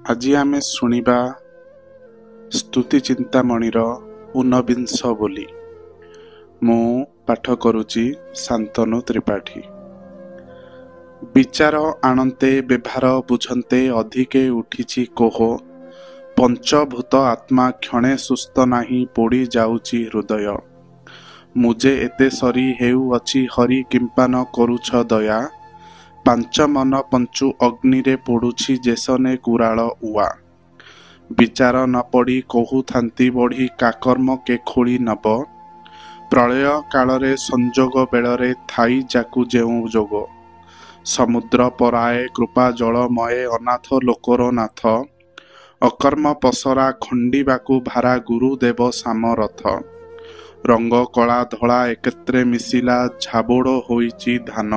ଆଜି ଆମେ ଶୁଣିବା ସ୍ତୁତି ଚିନ୍ତାମଣିର ଊନବିଂଶ ବୋଲି। ମୁଁ ପାଠ କରୁଛି ଶାନ୍ତନୁ ତ୍ରିପାଠୀ। ବିଚାର ଆଣନ୍ତେ ବ୍ୟବହାର ବୁଝନ୍ତେ ଅଧିକେ ଉଠିଛି କୋହ, ପଞ୍ଚଭୂତ ଆତ୍ମା କ୍ଷଣେ ସୁସ୍ଥ ନାହିଁ ପୋଡ଼ି ଯାଉଛି ହୃଦୟ। ମୁଁ ଯେ ଏତେ ସରି ହେଉଅଛି ହରି କିମ୍ପା ନ କରୁଛ ଦୟା, ପାଞ୍ଚ ମନ ପଞ୍ଚୁ ଅଗ୍ନିରେ ପୋଡ଼ୁଛି ଯେସନେ କୁରାଳ ଉଆ। ବିଚାର ନ ପଡ଼ି କହୁଥାନ୍ତି ବଢ଼ି କାକର୍ମ କେ ଖୋଳି ନବ, ପ୍ରଳୟ କାଳରେ ସଂଯୋଗ ବେଳରେ ଥାଇ ଯାକୁ ଯେଉଁ ଯୋଗ। ସମୁଦ୍ର ପରାଏ କୃପା ଜଳମୟେ ଅନାଥ ଲୋକର ନାଥ, ଅକର୍ମ ପସରା ଖଣ୍ଡିବାକୁ ଭାରା ଗୁରୁଦେବ ସାମରଥ। ରଙ୍ଗ କଳା ଧଳା ଏକତ୍ରେ ମିଶିଲା ଝାବୋଡ଼ ହୋଇଛି ଧାନ,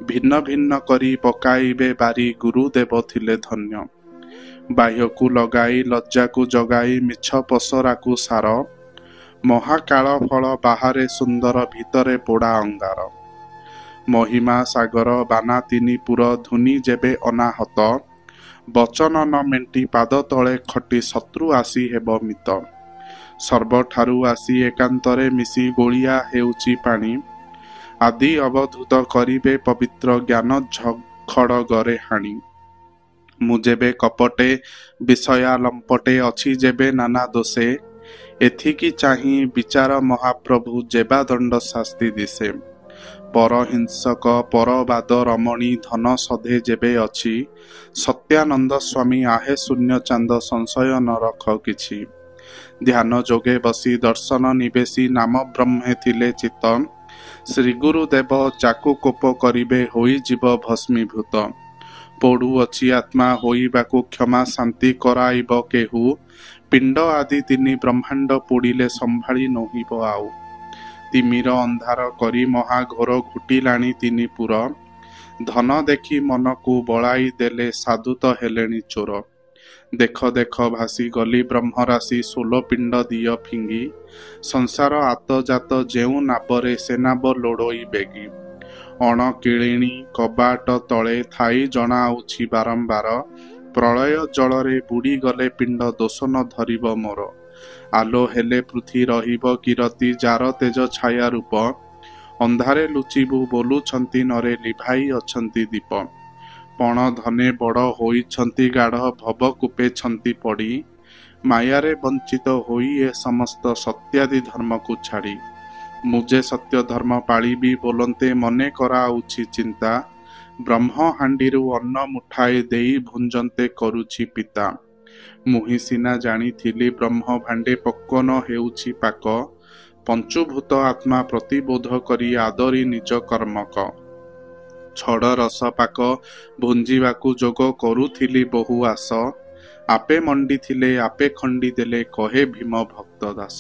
ଭିନ୍ନ ଭିନ୍ନ କରି ପକାଇବେ ବାରି ଗୁରୁଦେବ ଥିଲେ ଧନ୍ୟ। ବାହ୍ୟକୁ ଲଗାଇ ଲଜ୍ଜାକୁ ଜଗାଇ ମିଛ ପସରାକୁ ସାର, ମହାକାଳ ଫଳ ବାହାରେ ସୁନ୍ଦର ଭିତରେ ପୋଡ଼ା ଅଙ୍ଗାର। ମହିମା ସାଗର ବାନା ତିନି ପୁର ଧୁନି ଯେବେ ଅନାହତ, ବଚନ ନ ମେଣ୍ଟି ପାଦ ତଳେ ଖଟି ଶତ୍ରୁ ଆସି ହେବ ମିତ। ସର୍ବଠାରୁ ଆସି ଏକାନ୍ତରେ ମିଶି ଗୋଳିଆ ହେଉଛି ପାଣି, ଆଦି ଅବଧୂତ କରିବେ ପବିତ୍ର ଜ୍ଞାନ ଖଡ଼ଗରେ ହାଣି। ମୁଁ ଯେବେ କପଟେ ବିଷୟା ଲମ୍ପଟେ ଅଛି ଯେବେ ନାନା ଦୋଷେ, ଏଥିକି ଚାହିଁ ବିଚାର ମହାପ୍ରଭୁ ଯେବା ଦଣ୍ଡ ଶାସ୍ତି ଦିଶେ। ପରହିଂସକ ପରବାଦ ରମଣୀ ଧନ ସଧେ ଯେବେ ଅଛି, ସତ୍ୟାନନ୍ଦ ସ୍ୱାମୀ ଆହେ ଶୂନ୍ୟ ଚାନ୍ଦ ସଂଶୟ ନ ରଖ କିଛି। ଧ୍ୟାନ ଯୋଗେ ବସି ଦର୍ଶନ ନିବେଶୀ ନାମ ବ୍ରହ୍ମେ ଥିଲେ ଚିତ, ଶ୍ରୀଗୁରୁଦେବ ଯାକୁ କୋପ କରିବେ ହୋଇଯିବ ଭସ୍ମୀଭୂତ। ପୋଡ଼ୁଅଛି ଆତ୍ମା ହୋଇବାକୁ କ୍ଷମା ଶାନ୍ତି କରାଇବ କେହୁ, ପିଣ୍ଡ ଆଦି ତିନି ବ୍ରହ୍ମାଣ୍ଡ ପୋଡ଼ିଲେ ସମ୍ଭାଳି ନୋହିବ ଆଉ। ତିମିର ଅନ୍ଧାର କରି ମହାଘୋର ଘୁଟିଲାଣି ତିନି ପୁର, ଧନ ଦେଖି ମନକୁ ବଳାଇ ଦେଲେ ସାଧୁ ତ ହେଲେଣି ଚୋର। ଦେଖ ଦେଖ ଭାସି ଗଲି ବ୍ରହ୍ମରାଶି ଷୋଲ ପିଣ୍ଡ ଦିଅ ଫିଙ୍ଗି, ସଂସାର ଆତଜାତ ଯେଉଁ ନାବରେ ସେ ନାବ ଲୋଡ଼ଇ ବେଗି। ଅଣକିଳିଣୀ କବାଟ ତଳେ ଥାଇ ଜଣାଉଛି ବାରମ୍ବାର, ପ୍ରଳୟ ଜଳରେ ବୁଡ଼ିଗଲେ ପିଣ୍ଡ ଦୋଷ ନ ଧରିବ ମୋର। ଆଲୋ ହେଲେ ପୃଥି ରହିବ କିରତି ଯାର ତେଜ ଛାୟା ରୂପ, ଅନ୍ଧାରେ ଲୁଚିବୁ ବୋଲୁଛନ୍ତି ନରେ ଲିଭାଇ ଅଛନ୍ତି ଦୀପ। ପଣ ଧନେ ବଡ଼ ହୋଇଛନ୍ତି ଗାଢ଼ ଭବ କୂପେଛନ୍ତି ପଡ଼ି, ମାୟାରେ ବଞ୍ଚିତ ହୋଇ ଏ ସମସ୍ତ ସତ୍ୟାଦି ଧର୍ମକୁ ଛାଡ଼ି। ମୁଁ ଯେ ସତ୍ୟ ଧର୍ମ ପାଳିବି ବୋଲନ୍ତେ ମନେ କରାଉଛି ଚିନ୍ତା, ବ୍ରହ୍ମ ହାଣ୍ଡିରୁ ଅନ୍ନ ମୁଠାଏ ଦେଇ ଭୁଞ୍ଜନ୍ତେ କରୁଛି ପିତା। ମୁହିଁ ସିନା ଜାଣିଥିଲି ବ୍ରହ୍ମ ଭାଣ୍ଡେ ପକ୍ୱ ନ ହେଉଛି ପାକ, ପଞ୍ଚୁଭୂତ ଆତ୍ମା ପ୍ରତିବୋଧ କରି ଆଦରି ନିଜ କର୍ମକ। ଛଡ଼ ରସ ପାକ ଭୁଞ୍ଜିବାକୁ ଯୋଗ କରୁଥିଲି ବହୁ ଆସ, ଆପେ ମଣ୍ଡିଥିଲେ ଆପେ ଖଣ୍ଡି ଦେଲେ କହେ ଭୀମ ଭକ୍ତ ଦାସ।